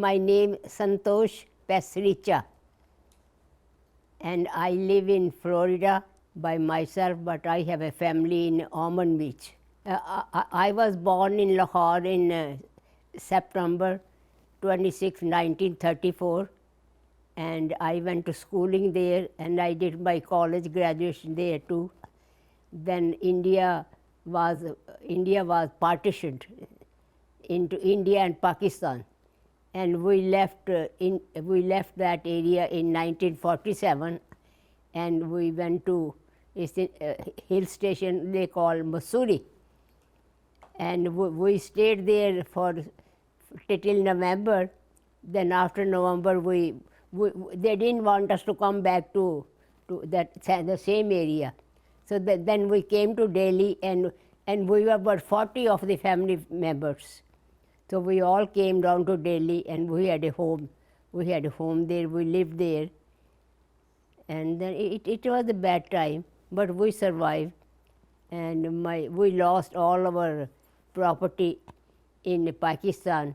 My name Santosh Pesricha, and I live in Florida by myself, but I have a family in Almond Beach. I was born in Lahore in September 26, 1934, and I went to schooling there, and I did my college graduation there too. Then India was partitioned into India and Pakistan, and we left that area in 1947, and we went to a hill station they call Mussoorie, and we stayed there till November. Then after November, they didn't want us to come back to the same area. So then we came to Delhi, and we were about 40 of the family members. So we all came down to Delhi, and we had a home. We had a home there. We lived there, and then it was a bad time, but we survived. And we lost all our property in Pakistan,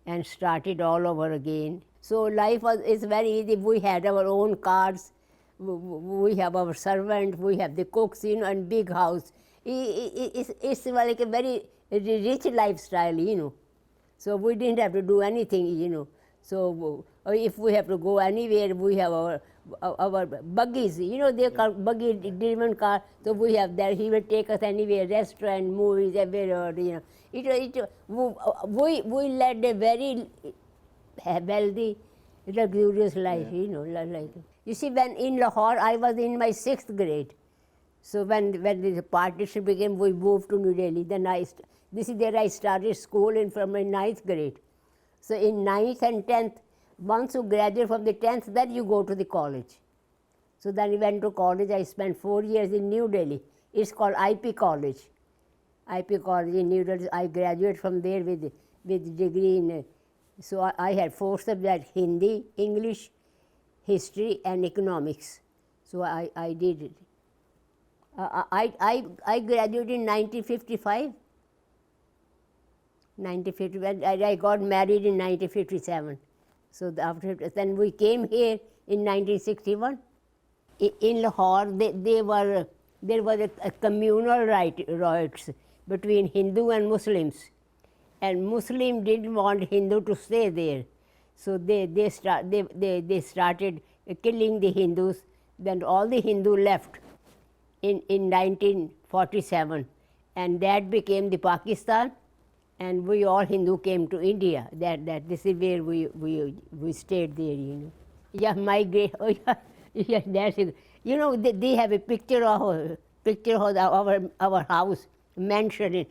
and started all over again. So life is very easy. We had our own cars. We have our servant, we have the cooks, and big house. It's like a very rich lifestyle, So we didn't have to do anything, So if we have to go anywhere, we have our buggies, they call buggy-driven car. So we have that. He will take us anywhere, restaurant, movies, everywhere, We led a very wealthy, luxurious life, like. You see, when in Lahore, I was in my 6th grade. So when the partition began, we moved to New Delhi. Then I started school from my 9th grade. So in 9th and 10th, once you graduate from the 10th, then you go to the college. So then I went to college. I spent 4 years in New Delhi. It's called IP College. IP College in New Delhi. I graduated from there with degree in. So I had 4 subjects: Hindi, English, history, and economics. So I did it. I graduated in 1955. 1950, I got married in 1957. So then we came here in 1961. In Lahore, there was a communal riots between Hindu and Muslims. And Muslims didn't want Hindu to stay there. So they started killing the Hindus. Then all the Hindu left in 1947, and that became the Pakistan, and we all Hindu came to India. This is where we stayed there, Yeah, my great yeah, that's it. They have a picture of our house mentioned.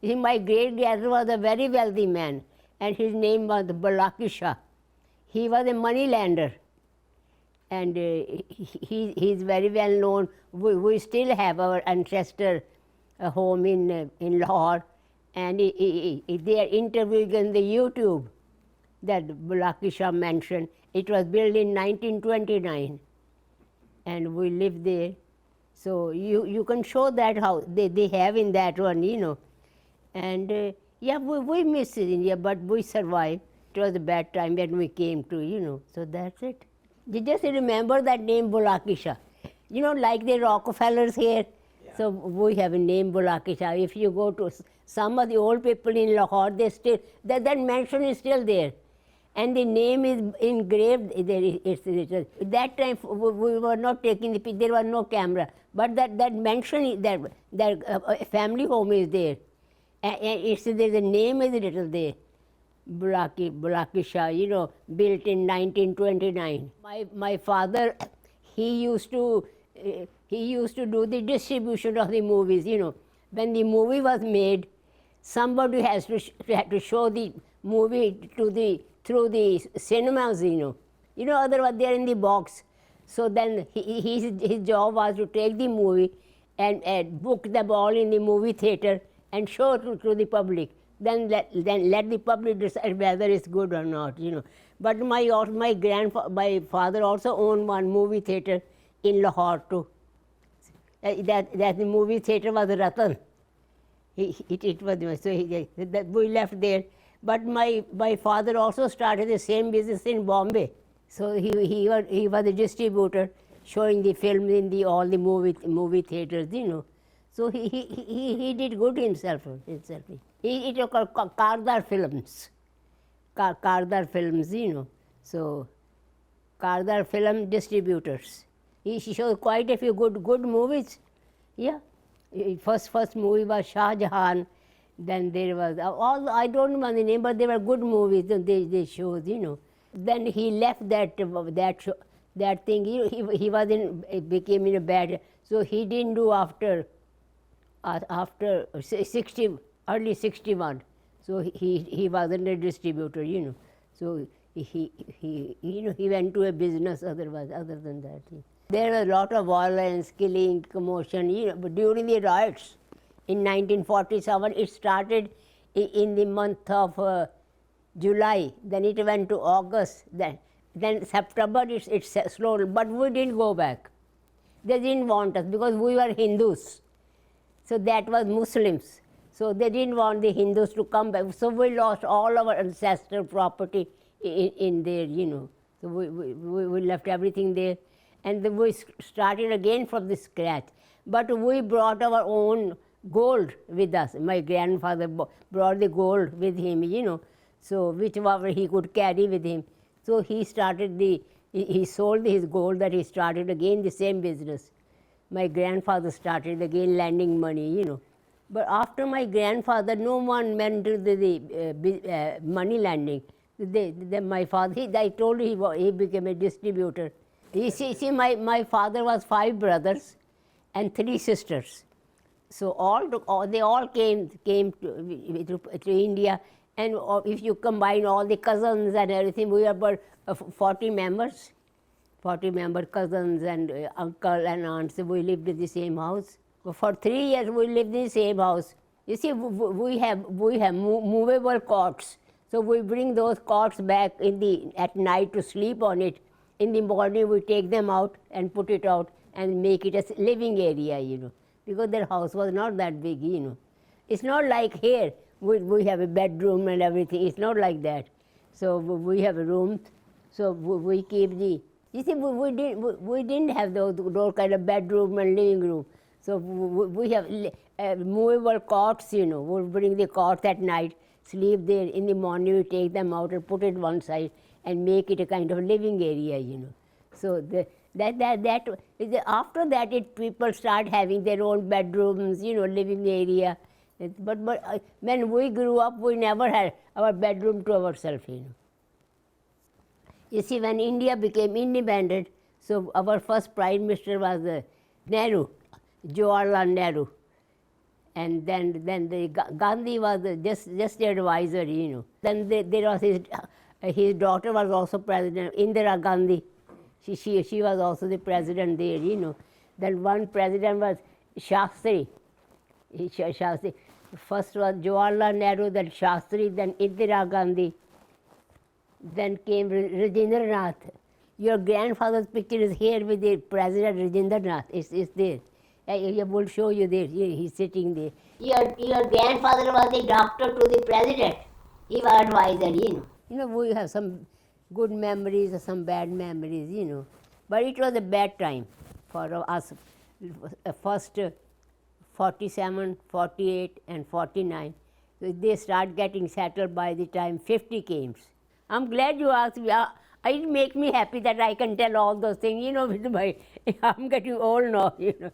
My great-grandfather was a very wealthy man, and his name was Balaki Shah. He was a money lender, and he's very well known. We still have our ancestor home in Lahore, and they are interviewing on the YouTube that Balaki Shah mentioned. It was built in 1929, and we lived there. So you can show that house. They have in that one, And yeah, we miss India, but we survived. It was a bad time when we came to, So that's it. You just remember that name Balaki Shah. Like the Rockefellers here. Yeah. So we have a name Balaki Shah. If you go to some of the old people in Lahore, that mention is still there. And the name is engraved there. That time we were not taking the picture, there was no camera. But that mention, that family home is there. And the name is written there. Balaki Shah, built in 1929. My father, he used to do the distribution of the movies, When the movie was made, somebody had to show the movie through the cinemas, Otherwise they're in the box. So then his job was to take the movie and book them all in the movie theater and show it to the public. Then let the public decide whether it's good or not, But my father also owned one movie theater in Lahore too. That the movie theater was Ratan. It was so we left there. But my father also started the same business in Bombay. So he was a distributor, showing the films in all the movie theaters, you know. So he did good himself. He took Kardar films, Kardar films, you know. So Kardar film distributors. He showed quite a few good movies. Yeah. First movie was Shah Jahan. Then there was all, I don't remember the name, but they were good movies. They showed, you know. Then he left that thing. He was became in a bad. So he didn't do after 60, early 61. So he wasn't a distributor, you know. So he went to a business other than that. There was a lot of violence, killing, commotion, you know, but during the riots in 1947. It started in the month of July, then it went to August, then September it's slowly, but we didn't go back. They didn't want us because we were Hindus. So that was Muslims. So they didn't want the Hindus to come back. So we lost all our ancestral property in there, you know. So we left everything there. And then we started again from the scratch. But we brought our own gold with us. My grandfather brought the gold with him, you know. So whichever he could carry with him. So he started he sold his gold, that he started again the same business. My grandfather started again lending money, you know. But after my grandfather, no one went to the money lending. My father, I told you, he became a distributor. You see, my father was 5 brothers and 3 sisters. So they all came to India, and if you combine all the cousins and everything, we were about 40 members. 40 member cousins and uncle and aunts. We lived in the same house. For 3 years we lived in the same house. You see, we have movable cots. So we bring those cots back at night to sleep on it. In the morning we take them out and put it out and make it a living area, you know. Because their house was not that big, you know. It's not like here, we have a bedroom and everything. It's not like that. So we have a room. So we keep you see, we didn't have those kind of bedroom and living room. So we have movable cots, you know. We'll bring the cots at night, sleep there. In the morning we take them out and put it one side and make it a kind of living area, you know. So after that, people start having their own bedrooms, you know, living area. But when we grew up, we never had our bedroom to ourselves, you know. You see, when India became independent, so our first Prime Minister was Nehru, Jawaharlal Nehru. And then the Gandhi was just the advisor, you know. Then there was his daughter was also president, Indira Gandhi. She was also the president there, you know. Then one president was Shastri. First was Jawaharlal Nehru, then Shastri, then Indira Gandhi. Then came Rajendranath. Your grandfather's picture is here with the President Rajendranath. It's there. I will show you there. He's sitting there. Your grandfather was the doctor to the president. He was advisor, you know. You know, we have some good memories or some bad memories, you know. But it was a bad time for us. First 47, 48 and 49. They start getting settled by the time 50 came. I'm glad you asked me. It makes me happy that I can tell all those things, you know, I'm getting old now, you know.